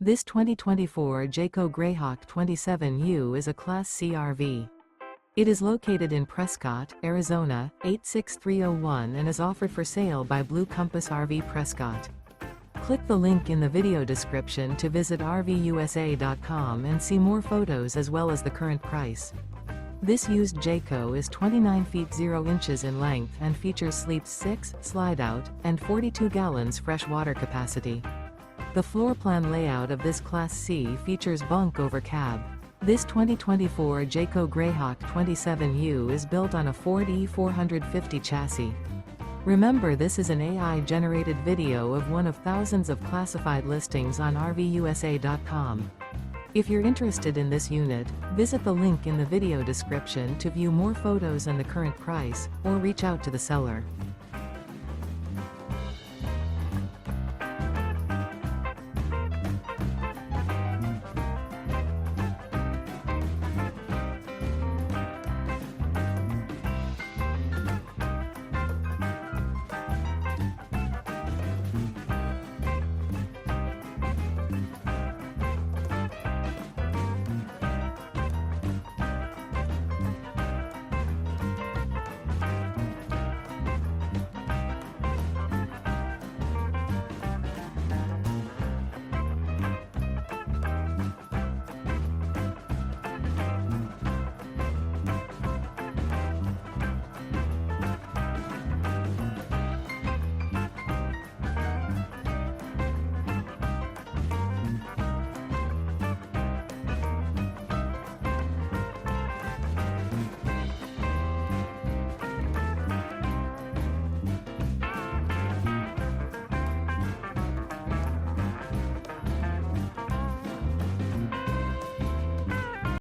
This 2024 Jayco Greyhawk 27U is a Class C RV. It is located in Prescott, Arizona, 86301 and is offered for sale by Blue Compass RV Prescott. Click the link in the video description to visit RVUSA.com and see more photos as well as the current price. This used Jayco is 29 feet 0 inches in length and features sleeps 6, slide-out, and 42 gallons fresh water capacity. The floor plan layout of this Class C features bunk over cab. This 2024 Jayco Greyhawk 27U is built on a Ford E450 chassis. Remember, this is an AI-generated video of one of thousands of classified listings on RVUSA.com. If you're interested in this unit, visit the link in the video description to view more photos and the current price, or reach out to the seller.